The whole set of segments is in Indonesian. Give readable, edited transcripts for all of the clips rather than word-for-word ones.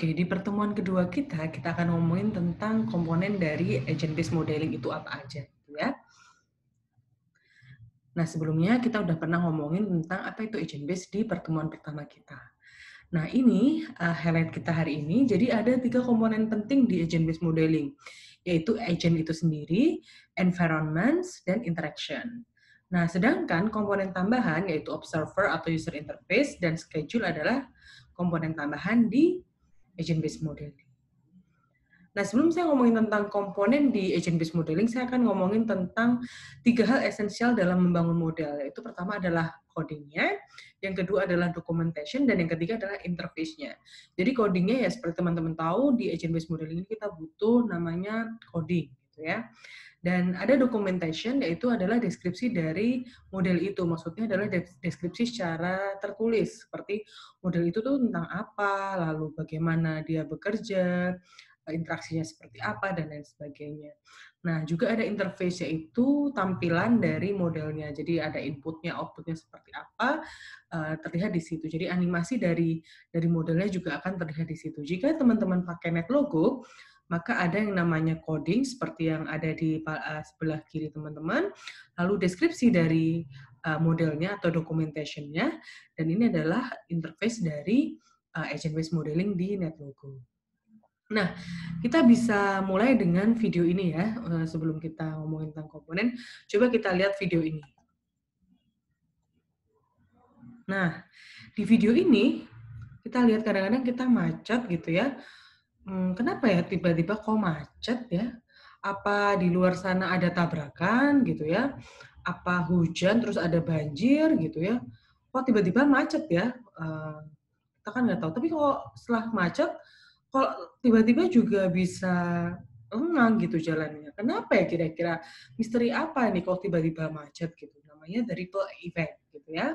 Oke, di pertemuan kedua kita akan ngomongin tentang komponen dari agent based modeling itu apa aja, gitu ya. Nah, sebelumnya kita udah pernah ngomongin tentang apa itu agent based di pertemuan pertama kita. Nah, ini highlight kita hari ini. Jadi ada 3 komponen penting di agent based modeling, yaitu agent itu sendiri, environments, dan interaction. Nah, sedangkan komponen tambahan yaitu observer atau user interface dan schedule adalah komponen tambahan di agent based modeling. Nah, sebelum saya ngomongin tentang komponen di agent-based modeling, saya akan ngomongin tentang 3 hal esensial dalam membangun model, yaitu pertama adalah coding-nya, yang kedua adalah documentation, dan yang ketiga adalah interface-nya. Jadi coding-nya ya seperti teman-teman tahu, di agent-based modeling ini kita butuh namanya coding, gitu ya. Dan ada documentation, yaitu adalah deskripsi dari model itu. Maksudnya adalah deskripsi secara tertulis, seperti model itu tuh tentang apa, lalu bagaimana dia bekerja, interaksinya seperti apa, dan lain sebagainya. Nah, juga ada interface, yaitu tampilan dari modelnya. Jadi ada inputnya, outputnya seperti apa, terlihat di situ. Jadi animasi dari modelnya juga akan terlihat di situ. Jika teman-teman pakai NetLogo, maka ada yang namanya coding, seperti yang ada di sebelah kiri teman-teman, lalu deskripsi dari modelnya atau documentation-nya, dan ini adalah interface dari agent-based modeling di NetLogo. Nah, kita bisa mulai dengan video ini ya, sebelum kita ngomongin tentang komponen, coba kita lihat video ini. Nah, di video ini, kita lihat kadang-kadang kita macet gitu ya. Kenapa ya tiba-tiba kok macet ya? Apa di luar sana ada tabrakan gitu ya? Apa hujan terus ada banjir gitu ya? Kok tiba-tiba macet ya? Kita kan nggak tahu. Tapi kok setelah macet, kok tiba-tiba juga bisa lengang gitu jalannya. Kenapa ya kira-kira? Misteri apa nih kok tiba-tiba macet gitu? Namanya the ripple effect gitu ya.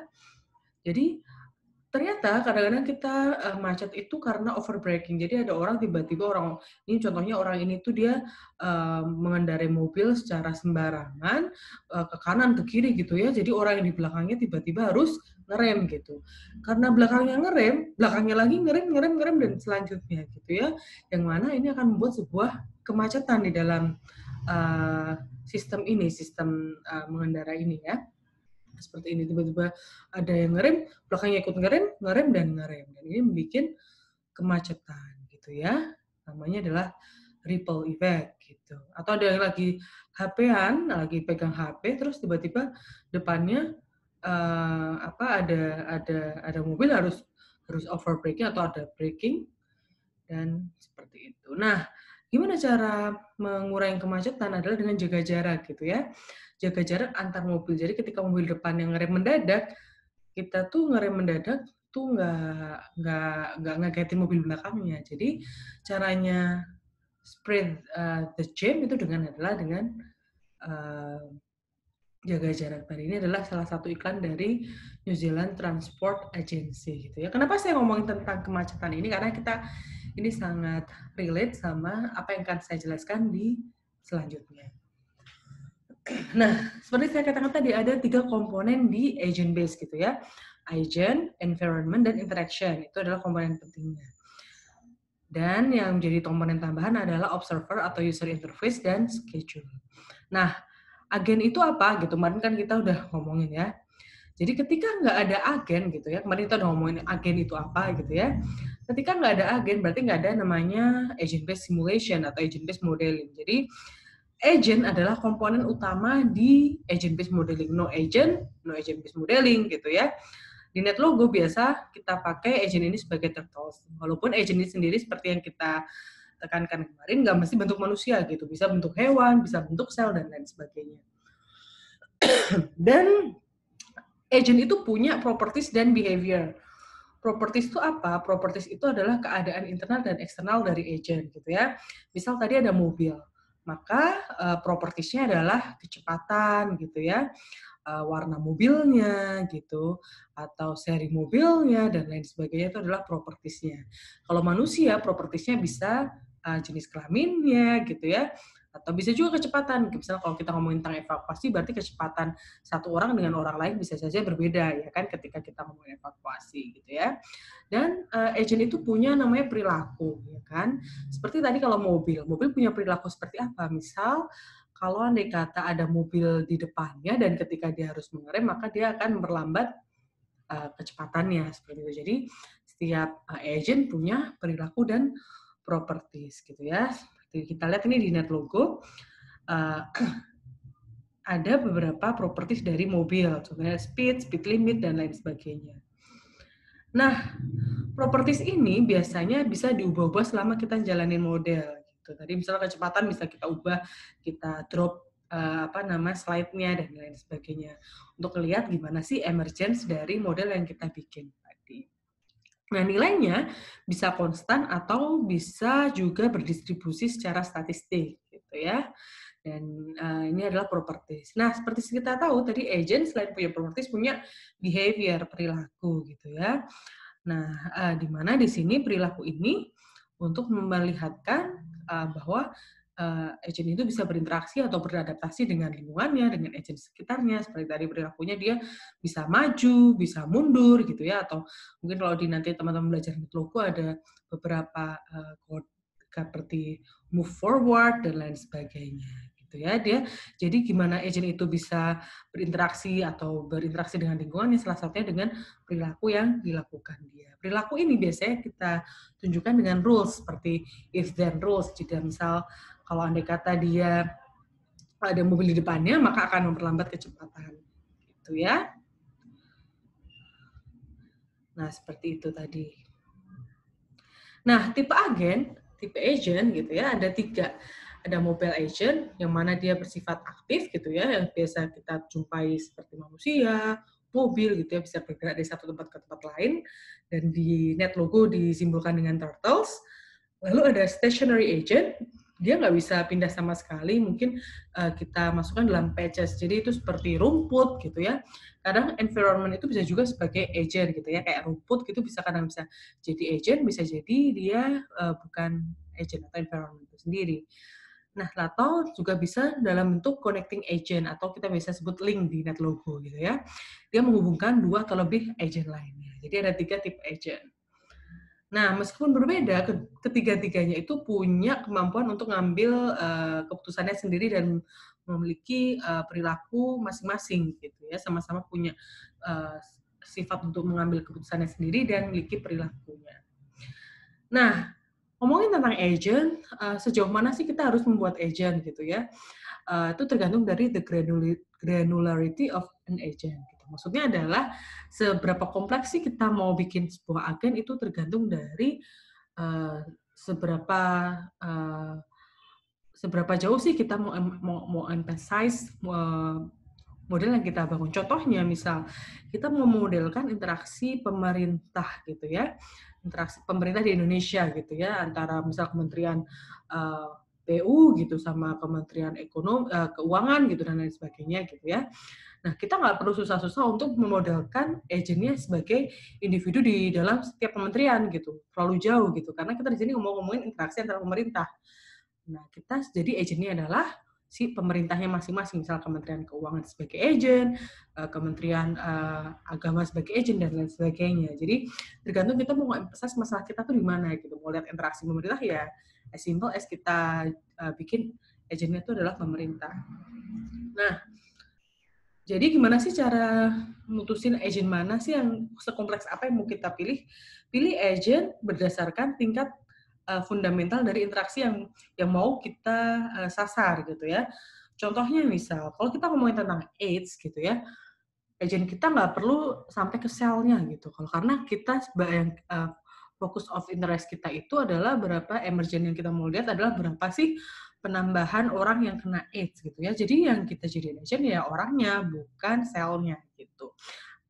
Jadi ternyata kadang-kadang kita macet itu karena overbraking. Jadi ada orang tiba-tiba ini contohnya orang ini tuh dia mengendarai mobil secara sembarangan ke kanan ke kiri gitu ya. Jadi orang yang di belakangnya tiba-tiba harus ngerem gitu. Karena belakangnya ngerem, belakangnya lagi ngerem dan selanjutnya gitu ya. Yang mana ini akan membuat sebuah kemacetan di dalam sistem mengendarai ini ya. Seperti ini, tiba-tiba ada yang ngerem, belakangnya ikut ngerem, dan ini membuat kemacetan gitu ya. Namanya adalah ripple effect gitu. Atau ada yang lagi HP-an, lagi pegang HP, terus tiba-tiba depannya ada mobil harus overbraking atau ada braking, dan seperti itu. Nah, gimana cara mengurangi kemacetan adalah dengan jaga jarak gitu ya. Jaga jarak antar mobil. Jadi ketika mobil depan yang ngerem mendadak, kita tuh ngerem mendadak tuh nggak ngagetin mobil belakangnya. Jadi caranya spread the jam itu dengan jaga jarak tadi. Ini adalah salah satu iklan dari New Zealand Transport Agency gitu ya. Kenapa saya ngomongin tentang kemacetan ini? Karena ini sangat relate sama apa yang akan saya jelaskan di selanjutnya. Nah, seperti saya katakan tadi ada 3 komponen di agent base gitu ya. Agent, environment, dan interaction. Itu adalah komponen pentingnya. Dan yang menjadi komponen tambahan adalah observer atau user interface dan schedule. Nah, agen itu apa gitu? Kemarin kan kita udah ngomongin ya. Jadi ketika nggak ada agen gitu ya, kemarin kita udah ngomongin agen itu apa gitu ya. Ketika nggak ada agen berarti nggak ada namanya agent-based simulation atau agent-based modeling. Jadi agent adalah komponen utama di agent-based modeling. No agent-based modeling gitu ya. Di NetLogo biasa kita pakai agent ini sebagai turtles. Walaupun agent ini sendiri seperti yang kita tekankan kemarin nggak mesti bentuk manusia gitu. Bisa bentuk hewan, bisa bentuk sel, dan lain sebagainya. Dan agent itu punya properties dan behavior. Properties itu apa? Properties itu adalah keadaan internal dan eksternal dari agent gitu ya. Misal tadi ada mobil, maka propertiesnya adalah kecepatan gitu ya, warna mobilnya gitu, atau seri mobilnya dan lain sebagainya, itu adalah propertiesnya. Kalau manusia, propertiesnya bisa jenis kelaminnya gitu ya, Atau bisa juga kecepatan, misalnya kalau kita ngomongin tentang evakuasi berarti kecepatan satu orang dengan orang lain bisa saja berbeda ya kan ketika kita ngomongin evakuasi gitu ya. Dan agent itu punya namanya perilaku ya kan. Seperti tadi kalau mobil punya perilaku seperti apa? Misal kalau andai kata ada mobil di depannya dan ketika dia harus mengerem maka dia akan memperlambat kecepatannya seperti itu. Jadi setiap agent punya perilaku dan properties gitu ya. Seperti kita lihat ini di NetLogo uh, ada beberapa properties dari mobil, contohnya speed limit dan lain sebagainya. Nah, properties ini biasanya bisa diubah-ubah selama kita jalanin model. Gitu. Tadi misalnya kecepatan bisa kita ubah, kita drop slide-nya dan lain sebagainya. Untuk lihat gimana sih emergence dari model yang kita bikin tadi. Nah, nilainya bisa konstan atau bisa juga berdistribusi secara statistik, gitu ya. Dan ini adalah properties. Nah, seperti kita tahu tadi agent selain punya properties punya behavior, perilaku, gitu ya. Nah, di mana di sini perilaku ini untuk memperlihatkan bahwa agent itu bisa berinteraksi atau beradaptasi dengan lingkungannya, dengan agent sekitarnya. Seperti tadi perilakunya dia bisa maju, bisa mundur gitu ya, atau mungkin kalau di nanti teman-teman belajar Logo ada beberapa seperti move forward dan lain sebagainya gitu ya. Dia jadi gimana agent itu bisa berinteraksi dengan lingkungannya, salah satunya dengan perilaku yang dilakukan dia. Perilaku ini biasanya kita tunjukkan dengan rules seperti if then rules. Jika misal kalau andai kata dia ada mobil di depannya, maka akan memperlambat kecepatan. Gitu ya. Nah, seperti itu tadi. Nah, tipe agent gitu ya, ada 3. Ada mobile agent, yang mana dia bersifat aktif gitu ya, yang biasa kita jumpai seperti manusia, mobil gitu ya, bisa bergerak dari satu tempat ke tempat lain, dan di NetLogo disimbolkan dengan turtles. Lalu ada stationary agent, dia nggak bisa pindah sama sekali, mungkin kita masukkan dalam patches, jadi itu seperti rumput gitu ya. Kadang environment itu bisa juga sebagai agent gitu ya, kayak rumput gitu kadang bisa jadi agent, bisa jadi dia bukan agent atau environment itu sendiri. Nah, atau juga bisa dalam bentuk connecting agent atau kita bisa sebut link di NetLogo gitu ya. Dia menghubungkan 2 atau lebih agent lainnya. Jadi ada 3 tipe agent. Nah, meskipun berbeda, ketiga-tiganya itu punya kemampuan untuk ngambil keputusannya sendiri dan memiliki perilaku masing-masing gitu ya, sama-sama punya sifat untuk mengambil keputusannya sendiri dan memiliki perilakunya. Nah, ngomongin tentang agent, sejauh mana sih kita harus membuat agent gitu ya? Itu tergantung dari the granularity of an agent. Gitu. Maksudnya adalah seberapa kompleks sih kita mau bikin sebuah agen itu tergantung dari uh, seberapa uh, seberapa jauh sih kita mau emphasize model yang kita bangun. Contohnya misal kita mau memodelkan interaksi pemerintah gitu ya, interaksi pemerintah di Indonesia gitu ya antara misal Kementerian PU gitu sama Kementerian Keuangan gitu dan lain sebagainya gitu ya. Nah, kita nggak perlu susah-susah untuk memodelkan agentnya sebagai individu di dalam setiap kementerian gitu, terlalu jauh gitu, karena kita di sini ngomongin interaksi antara pemerintah. Nah, kita jadi agentnya adalah si pemerintahnya masing-masing, misal Kementerian Keuangan sebagai agent, Kementerian Agama sebagai agent dan lain sebagainya. Jadi tergantung kita mau emphasize masalah kita tuh di mana gitu. Mau lihat interaksi pemerintah ya as simple as kita bikin agentnya itu adalah pemerintah. Nah, jadi gimana sih cara mutusin agent mana sih yang sekompleks apa yang mau kita pilih? Pilih agent berdasarkan tingkat fundamental dari interaksi yang mau kita sasar gitu ya. Contohnya misal, kalau kita ngomongin tentang AIDS gitu ya, agent kita nggak perlu sampai ke selnya gitu. Kalau karena kita fokus of interest kita itu adalah berapa emergent yang kita mau lihat adalah berapa sih penambahan orang yang kena AIDS gitu ya. Jadi yang kita jadiin agent ya orangnya bukan selnya gitu.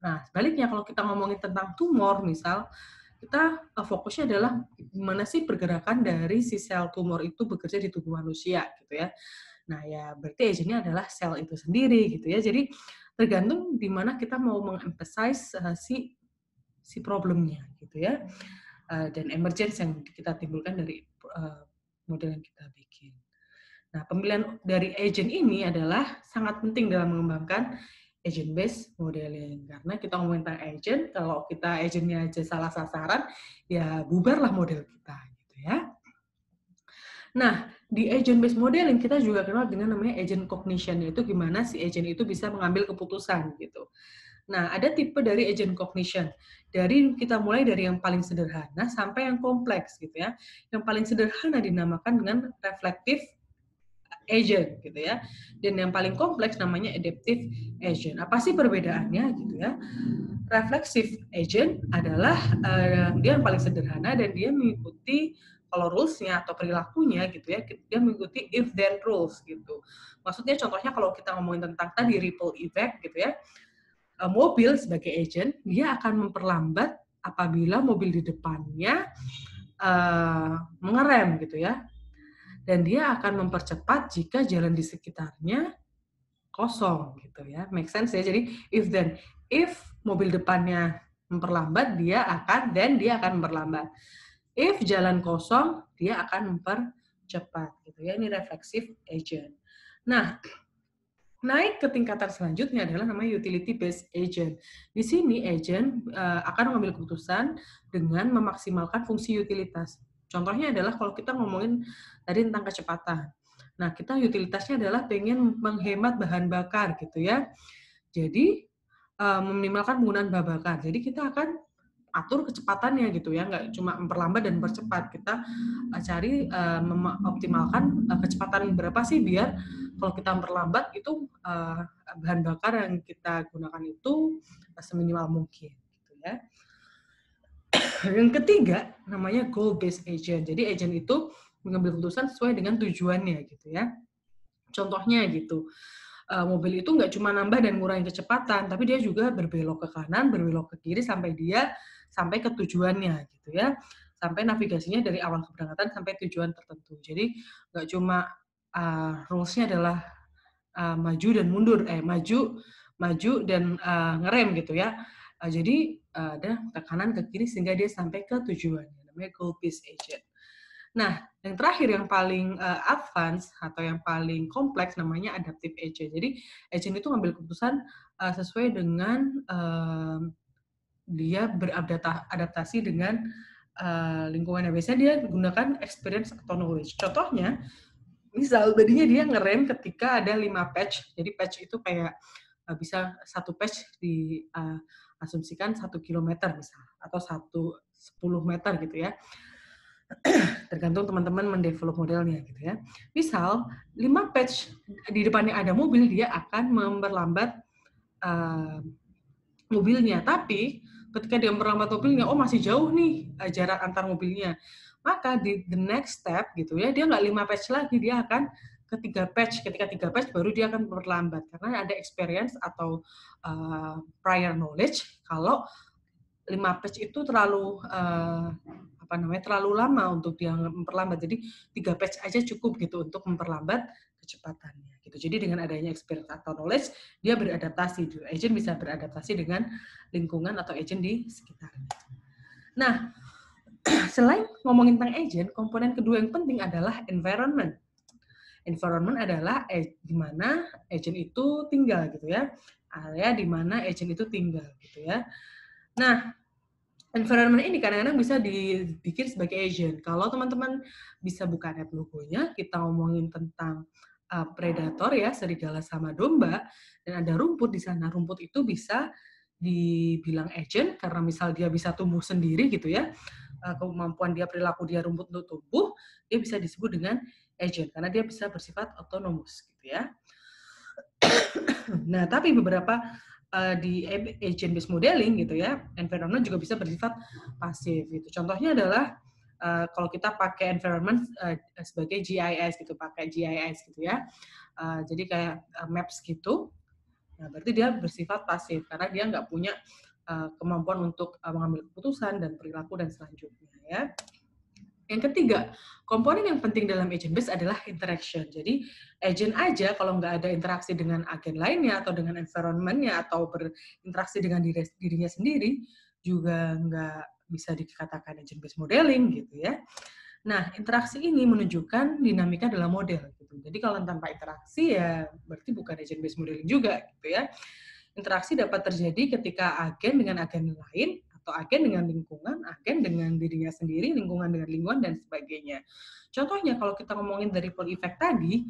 Nah, sebaliknya kalau kita ngomongin tentang tumor misal, kita fokusnya adalah gimana sih pergerakan dari si sel tumor itu bekerja di tubuh manusia gitu ya. Nah, ya berarti agentnya adalah sel itu sendiri gitu ya. Jadi tergantung di mana kita mau mengemphasize si problemnya gitu ya. Dan emergence yang kita timbulkan dari model yang kita bikin. Nah, pemilihan dari agent ini adalah sangat penting dalam mengembangkan agent-based modeling. Karena kita ngomongin tentang agent, kalau kita agentnya aja salah sasaran, ya bubarlah model kita, gitu ya. Nah, di agent-based modeling kita juga kenal dengan namanya agent cognition, yaitu gimana si agent itu bisa mengambil keputusan, gitu. Nah, ada tipe dari agent cognition. Kita mulai dari yang paling sederhana sampai yang kompleks, gitu ya. Yang paling sederhana dinamakan dengan reflective agent gitu ya. Dan yang paling kompleks namanya adaptive agent. Apa sih perbedaannya gitu ya? Reflexive agent adalah dia yang paling sederhana dan dia mengikuti kalau rules-nya atau perilakunya gitu ya, dia mengikuti if then rules gitu. Maksudnya contohnya kalau kita ngomongin tentang tadi ripple effect gitu ya, mobil sebagai agent dia akan memperlambat apabila mobil di depannya mengerem gitu ya, dan dia akan mempercepat jika jalan di sekitarnya kosong gitu ya. Make sense ya. Jadi if mobil depannya memperlambat, dia akan memperlambat. If jalan kosong, dia akan mempercepat gitu ya. Ini reflexive agent. Nah, naik ke tingkatan selanjutnya adalah namanya utility based agent. Di sini agent akan mengambil keputusan dengan memaksimalkan fungsi utilitas. Contohnya adalah kalau kita ngomongin tadi tentang kecepatan. Nah, kita utilitasnya adalah pengen menghemat bahan bakar gitu ya. Jadi meminimalkan penggunaan bahan bakar. Jadi kita akan atur kecepatannya gitu ya, nggak cuma memperlambat dan mempercepat. Kita cari mengoptimalkan kecepatan berapa sih biar kalau kita memperlambat itu bahan bakar yang kita gunakan itu seminimal mungkin gitu ya. Yang ketiga namanya goal based agent. Jadi agent itu mengambil keputusan sesuai dengan tujuannya gitu ya. Contohnya gitu, mobil itu nggak cuma nambah dan ngurangin kecepatan, tapi dia juga berbelok ke kanan, berbelok ke kiri sampai ke tujuannya gitu ya. Sampai navigasinya dari awal keberangkatan sampai tujuan tertentu. Jadi nggak cuma rules-nya adalah maju dan mundur, maju dan ngerem gitu ya. Jadi ada ke kanan ke kiri sehingga dia sampai ke tujuannya. Namanya goal based agent. Nah, yang terakhir yang paling advance atau yang paling kompleks namanya adaptive agent. Jadi agent itu ngambil keputusan sesuai dengan dia beradaptasi dengan lingkungannya. Biasanya dia gunakan experience atau knowledge. Contohnya, misal tadinya dia ngerem ketika ada 5 patch. Jadi patch itu kayak bisa satu patch diasumsikan 1 kilometer misal atau 10 meter gitu ya. Tergantung teman-teman mendevelop modelnya gitu ya. Misal 5 patch di depannya ada mobil, dia akan memperlambat mobilnya. Tapi ketika dia memperlambat mobilnya, oh masih jauh nih jarak antar mobilnya. Maka di the next step gitu ya, dia nggak 5 patch lagi, dia akan ke 3 patch. Ketika 3 patch baru dia akan memperlambat karena ada experience atau prior knowledge kalau 5 patch itu terlalu terlalu lama untuk dia memperlambat. Jadi 3 patch aja cukup gitu untuk memperlambat kecepatannya gitu. Jadi dengan adanya experience atau knowledge dia beradaptasi. Agent bisa beradaptasi dengan lingkungan atau agent di sekitarnya. Nah, selain ngomongin tentang agent, komponen kedua yang penting adalah environment. Environment adalah di mana agent itu tinggal gitu ya. Area di mana agent itu tinggal gitu ya. Nah, environment ini kadang-kadang bisa dibikin sebagai agent. Kalau teman-teman bisa buka net logonya, kita ngomongin tentang predator ya, serigala sama domba, dan ada rumput di sana. Rumput itu bisa dibilang agent karena misal dia bisa tumbuh sendiri gitu ya, kemampuan dia, perilaku dia rumput untuk tumbuh, dia bisa disebut dengan agent karena dia bisa bersifat otonomus gitu ya. Nah, tapi beberapa di agent based modeling gitu ya, environment juga bisa bersifat pasif gitu. Contohnya adalah kalau kita pakai environment sebagai GIS gitu, pakai GIS gitu ya. Jadi kayak maps gitu. Nah, berarti dia bersifat pasif karena dia nggak punya kemampuan untuk mengambil keputusan dan perilaku dan selanjutnya ya. Yang ketiga, komponen yang penting dalam agent based adalah interaction. Jadi agent aja kalau nggak ada interaksi dengan agen lainnya atau dengan environment-nya atau berinteraksi dengan dirinya sendiri juga nggak bisa dikatakan agent based modeling gitu ya. Nah, interaksi ini menunjukkan dinamika dalam model gitu. Jadi kalau tanpa interaksi ya berarti bukan agent based modeling juga gitu ya. Interaksi dapat terjadi ketika agen dengan agen lain atau agen dengan lingkungan, agen dengan dirinya sendiri, lingkungan dengan lingkungan dan sebagainya. Contohnya kalau kita ngomongin dari ripple effect tadi,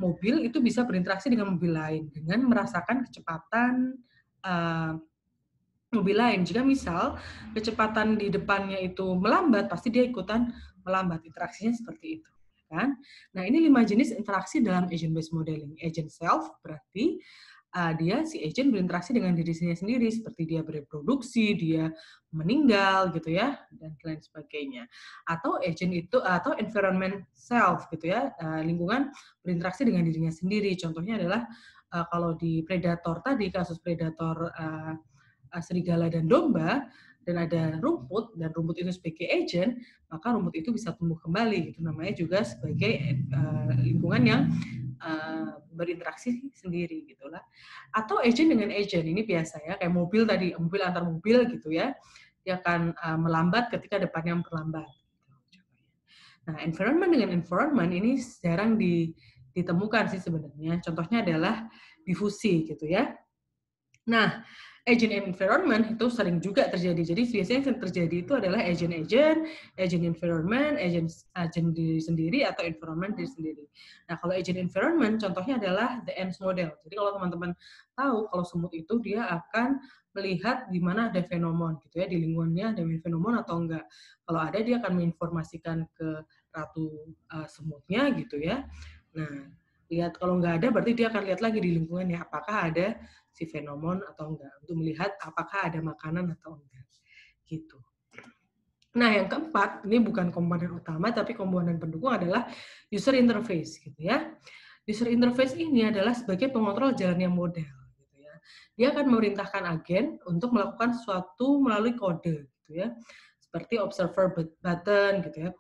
mobil itu bisa berinteraksi dengan mobil lain dengan merasakan kecepatan uh, mobil lain. Jika misal kecepatan di depannya itu melambat, pasti dia ikutan melambat. Interaksinya seperti itu. Kan? Nah, ini 5 jenis interaksi dalam agent-based modeling. Agent self berarti dia si agent berinteraksi dengan dirinya sendiri, seperti dia bereproduksi, dia meninggal gitu ya, dan lain sebagainya. Atau agent itu atau environment self gitu ya, lingkungan berinteraksi dengan dirinya sendiri. Contohnya adalah kalau di predator tadi, kasus predator serigala dan domba, dan ada rumput, dan rumput itu sebagai agent, maka rumput itu bisa tumbuh kembali. Itu namanya juga sebagai lingkungan yang berinteraksi sendiri gitulah. Atau agent dengan agent, ini biasa ya, kayak mobil tadi, mobil antar mobil gitu ya, dia akan melambat ketika depannya terlambat. Nah, environment dengan environment ini jarang ditemukan sih sebenarnya. Contohnya adalah difusi gitu ya. Nah, agent environment itu sering juga terjadi. Jadi biasanya yang terjadi itu adalah agent-agent, agent environment, agent diri sendiri atau environment diri sendiri. Nah, kalau agent environment contohnya adalah the ENS model. Jadi kalau teman-teman tahu kalau semut itu dia akan melihat di mana ada fenomon gitu ya, di lingkungannya ada fenomon atau enggak. Kalau ada dia akan menginformasikan ke ratu semutnya gitu ya. Nah, lihat kalau nggak ada berarti dia akan lihat lagi di lingkungannya apakah ada si fenomon atau enggak, untuk melihat apakah ada makanan atau enggak gitu. Nah, yang keempat, ini bukan komponen utama tapi komponen pendukung adalah user interface gitu ya. User interface ini adalah sebagai pengontrol jalannya model gitu ya. Dia akan memerintahkan agen untuk melakukan sesuatu melalui kode gitu ya. Seperti observer button gitu ya,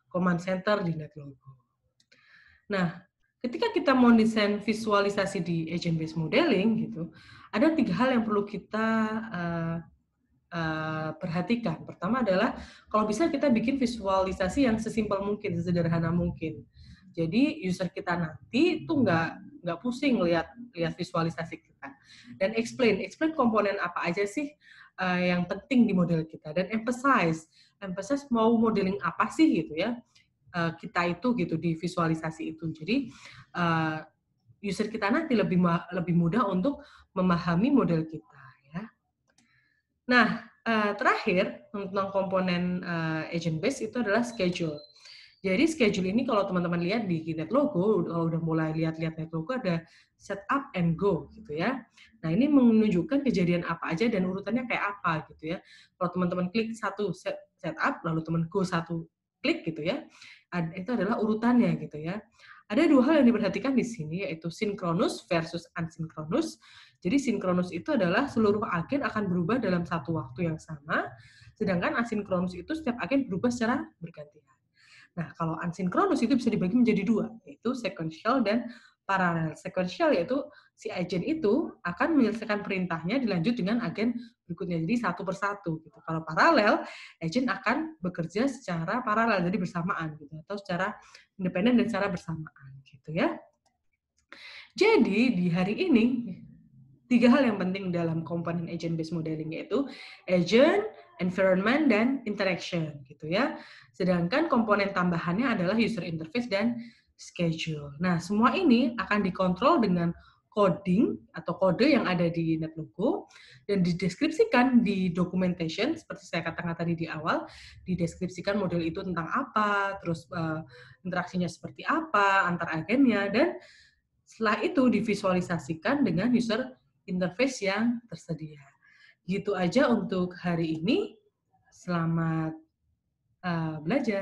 command center di NetLogo. Nah, ketika kita mau desain visualisasi di agent-based modeling, gitu, ada 3 hal yang perlu kita perhatikan. Pertama adalah, kalau bisa kita bikin visualisasi yang sesimpel mungkin, sesederhana mungkin. Jadi user kita nanti itu nggak pusing lihat visualisasi kita. Dan explain komponen apa aja sih yang penting di model kita. Dan emphasize mau modeling apa sih gitu ya. Kita itu gitu di visualisasi itu. Jadi user kita nanti lebih mudah untuk memahami model kita ya. Nah, terakhir tentang komponen agent base itu adalah schedule. Jadi schedule ini kalau teman-teman lihat di NetLogo, kalau udah mulai lihat-lihat NetLogo ada setup and go gitu ya. Nah, ini menunjukkan kejadian apa aja dan urutannya kayak apa gitu ya. Kalau teman-teman klik satu setup, lalu teman go satu klik gitu ya, itu adalah urutannya gitu ya. Ada 2 hal yang diperhatikan di sini, yaitu sinkronus versus asinkronus. Jadi sinkronus itu adalah seluruh agen akan berubah dalam satu waktu yang sama, sedangkan asinkronus itu setiap agen berubah secara bergantian. Nah, kalau asinkronus itu bisa dibagi menjadi 2, yaitu sequential dan paralel. Sequential yaitu si agen itu akan menyelesaikan perintahnya dilanjut dengan agen berikutnya, jadi satu persatu. Gitu. Kalau paralel, agen akan bekerja secara paralel, jadi bersamaan, gitu, atau secara independen dan secara bersamaan, gitu ya. Jadi di hari ini 3 hal yang penting dalam komponen agent-based modeling yaitu agent, environment, dan interaction gitu ya. Sedangkan komponen tambahannya adalah user interface dan schedule. Nah, semua ini akan dikontrol dengan coding atau kode yang ada di NetLogo dan dideskripsikan di documentation seperti saya katakan tadi di awal, dideskripsikan model itu tentang apa, terus interaksinya seperti apa antar agennya, dan setelah itu divisualisasikan dengan user interface yang tersedia. Gitu aja untuk hari ini. Selamat belajar.